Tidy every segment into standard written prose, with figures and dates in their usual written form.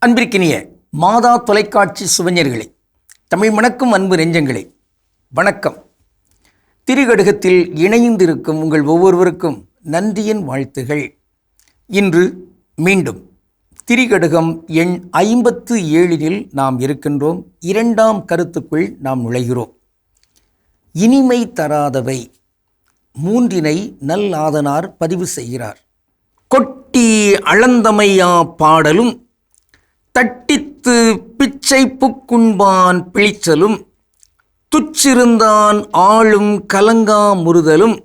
அன்பிற்கினிய மாதா தொலைக்காட்சி சுவஞர்களே, தமிழ் மணக்கும் அன்பு நெஞ்சங்களே, வணக்கம். திரிகடுகத்தில் இணைந்திருக்கும் உங்கள் ஒவ்வொருவருக்கும் நன்றியின் வாழ்த்துகள். இன்று மீண்டும் திரிகடுகம் எண் 57 நாம் இருக்கின்றோம். இரண்டாம் கருத்துக்குள் நாம் நுழைகிறோம். இனிமை தராதவை 3 நல்லாதனார் பதிவு செய்கிறார். கொட்டி அளந்தமையா பாடலும், தட்டித்து பிச்சை புக்குண்பான் பிழிச்சலும், துச்சிருந்தான் ஆளும் கலங்கா முறுதலும்,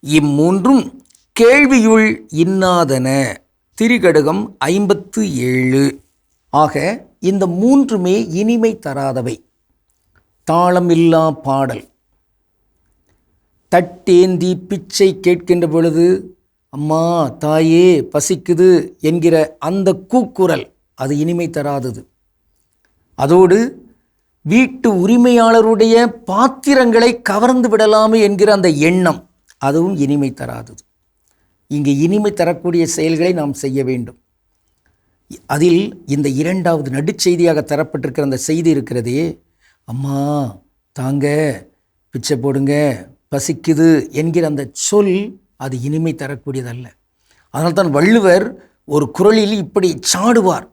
இம்மூன்றும் கேள்வியுள் இன்னாதன. திரிகடுகம் 57. ஆக இந்த 3மே இனிமை தராதவை. தாளமில்லா பாடல். தட்டேந்தி பிச்சை கேட்கின்ற பொழுது அம்மா தாயே பசிக்குது என்கிற அந்த கூக்குரல், அது இனிமை தராதது. அதோடு வீட்டு உரிமையாளருடைய பாத்திரங்களை கவர்ந்து விடலாமே என்கிற அந்த எண்ணம், அதுவும் இனிமை தராதது. இங்கே இனிமை தரக்கூடிய செயல்களை நாம் செய்ய வேண்டும். அதில் இந்த 2வது நடுச்செய்தியாக தரப்பட்டிருக்கிற அந்த செய்தி இருக்கிறதே, அம்மா தாங்க பிச்சை போடுங்க பசிக்குது என்கிற அந்த சொல், அது இனிமை தரக்கூடியதல்ல. அதனால்தான் வள்ளுவர் ஒரு குறளில் இப்படி சாடுவார்.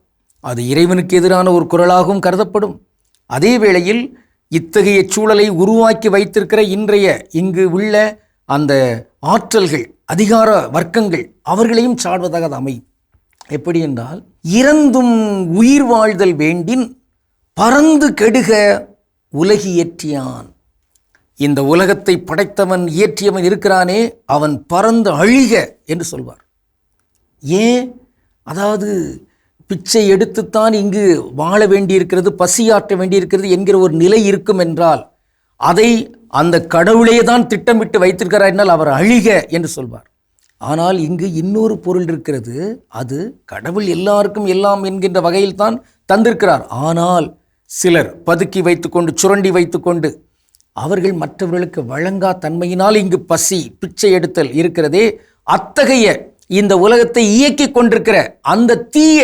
அது இறைவனுக்கு எதிரான ஒரு குறளாகவும் கருதப்படும். அதே வேளையில் இத்தகைய சூழலை உருவாக்கி வைத்திருக்கிற இங்கு உள்ள அந்த ஆற்றல்கள், அதிகார வர்க்கங்கள், அவர்களையும் சாடுவதாக அது அமையும். எப்படி என்றால், இறந்தும் உயிர் வாழ்தல் வேண்டின் பறந்து கெடுக உலகியற்றியான். இந்த உலகத்தை படைத்தவன் இயற்றியவன் இருக்கிறானே, அவன் பறந்து அழிக என்று சொல்வார். ஏன்? அதாவது பிச்சை எடுத்துத்தான் இங்கு வாழ வேண்டியிருக்கிறது, பசியாற்ற வேண்டியிருக்கிறது என்கிற ஒரு நிலை இருக்கும் என்றால், அதை அந்த கடவுளே தான் திட்டமிட்டு வைத்திருக்கிறார் என்றால் அவர் அழிக என்று சொல்வார். ஆனால் இங்கு இன்னொரு பொருள் இருக்கிறது. அது கடவுள் எல்லாருக்கும் எல்லாம் என்கின்ற வகையில் தான் தந்திருக்கிறார். ஆனால் சிலர் பதுக்கி வைத்துக்கொண்டு, சுரண்டி வைத்துக்கொண்டு, அவர்கள் மற்றவர்களுக்கு வழங்கா தன்மையினால் இங்கு பசி பிச்சை எடுத்தல் இருக்கிறதே, அத்தகைய இந்த உலகத்தை இயக்கி கொண்டிருக்கிற அந்த தீய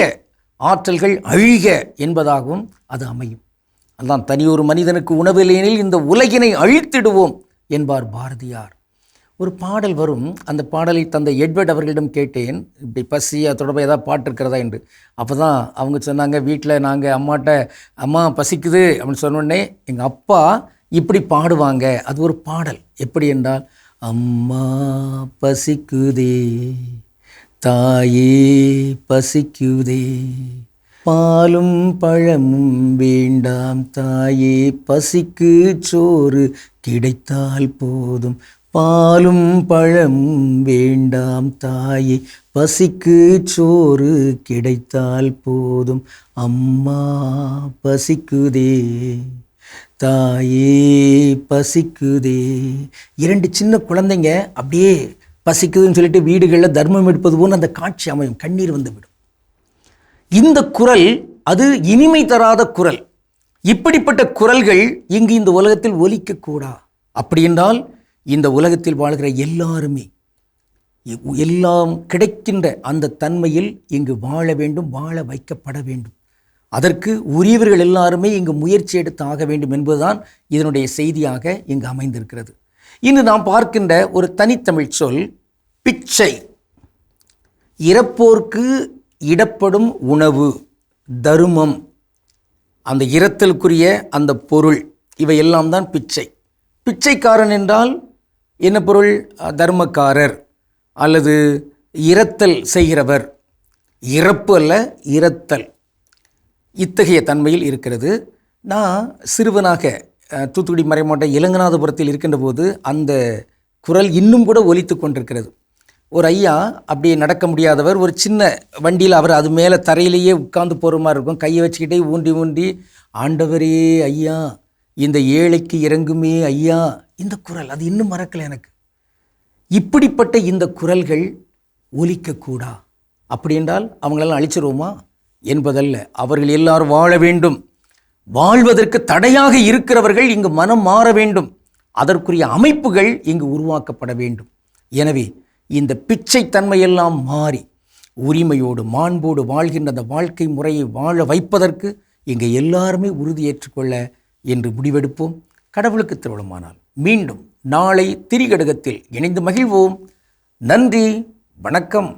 ஆற்றல்கள் அழிக என்பதாகவும் அது அமையும். அதான் தனியொரு மனிதனுக்கு உணவில்லையெனில் இந்த உலகினை அழித்திடுவோம் என்பார் பாரதியார். ஒரு பாடல் வரும். அந்த பாடலை தந்தை எட்வர்ட் அவர்களிடம் கேட்டேன், இப்படி பசி தொடர்பாக ஏதாவது பாட்டு இருக்கிறதா என்று. அப்போ தான் அவங்க சொன்னாங்க, வீட்டில் நாங்கள் அம்மாட்ட அம்மா பசிக்குது அப்படின்னு சொன்னோடனே எங்கள் அப்பா இப்படி பாடுவாங்க. அது ஒரு பாடல். எப்படி என்றால், அம்மா பசிக்குதே தாயே பசிக்குதே, பாலும் பழமும் வேண்டாம் தாயே, பசிக்கு சோறு கிடைத்தால் போதும், பாலும் பழமும் வேண்டாம் தாயே, பசிக்கு சோறு கிடைத்தால் போதும், அம்மா பசிக்குதே தாயே பசிக்குதே. 2 சின்ன குழந்தைங்க அப்படியே பசிக்குதுன்னு சொல்லிட்டு வீடுகளில் தர்மம் எடுப்பது போல் அந்த காட்சி அமையும். கண்ணீர் வந்து விடும். இந்த குரல் அது இனிமை தராத குரல். இப்படிப்பட்ட குரல்கள் இங்கு இந்த உலகத்தில் ஒலிக்கக்கூடா. அப்படி என்றால் இந்த உலகத்தில் வாழ்கிற எல்லாருமே எல்லாம் கிடைக்கின்ற அந்த தன்மையில் இங்கு வாழ வேண்டும், வாழ வைக்கப்பட வேண்டும். அதற்கு உரியவர்கள் எல்லாருமே இங்கு முயற்சி எடுத்து ஆக வேண்டும் என்பதுதான் இதனுடைய செய்தியாக இங்கு அமைந்திருக்கிறது. இன்று நாம் பார்க்கின்ற ஒரு தனித்தமிழ் சொல் பிச்சை. இறப்போர்க்கு இடப்படும் உணவு, தருமம், அந்த இரத்தலுக்குரிய அந்த பொருள், இவையெல்லாம் தான் பிச்சை. பிச்சைக்காரன் என்றால் என்ன பொருள்? தர்மக்காரர் அல்லது இரத்தல் செய்கிறவர். இறப்பு அல்ல, இரத்தல். இத்தகைய தன்மையில் இருக்கிறது. நான் சிறுவனாக தூத்துக்குடி மறைமாவட்ட இளங்கநாதபுரத்தில் இருக்கின்ற போது அந்த குரல் இன்னும் கூட ஒலித்து கொண்டிருக்கிறது. ஒரு ஐயா அப்படியே நடக்க முடியாதவர், ஒரு சின்ன வண்டியில் அவர் அது மேலே தரையிலேயே உட்கார்ந்து போகிற மாதிரி இருக்கும். கையை வச்சுக்கிட்டே ஊண்டி ஊண்டி, ஆண்டவரே ஐயா இந்த ஏழைக்கு இறங்குமே ஐயா, இந்த குரல் அது இன்னும் மறக்கலை எனக்கு. இப்படிப்பட்ட இந்த குரல்கள் ஒலிக்கக்கூடா. அப்படி என்றால் அவங்களெல்லாம் அழிச்சிருவோமா என்பதல்ல. அவர்கள் எல்லாரும் வாழ வேண்டும். வாழ்வதற்கு தடையாக இருக்கிறவர்கள் இங்கு மனம் மாற வேண்டும். அதற்குரிய அமைப்புகள் இங்கு உருவாக்கப்பட வேண்டும். எனவே இந்த பிச்சை தன்மையெல்லாம் மாறி உரிமையோடு மாண்போடு வாழ்கின்ற அந்த வாழ்க்கை முறையை வாழ வைப்பதற்கு இங்கே எல்லாருமே உறுதியேற்றுக்கொள்ள என்று முடிவெடுப்போம். கடவுளுக்கு திருவிழமானால் மீண்டும் நாளை திரிகடுகத்தில் இணைந்து மகிழ்வோம். நன்றி, வணக்கம்.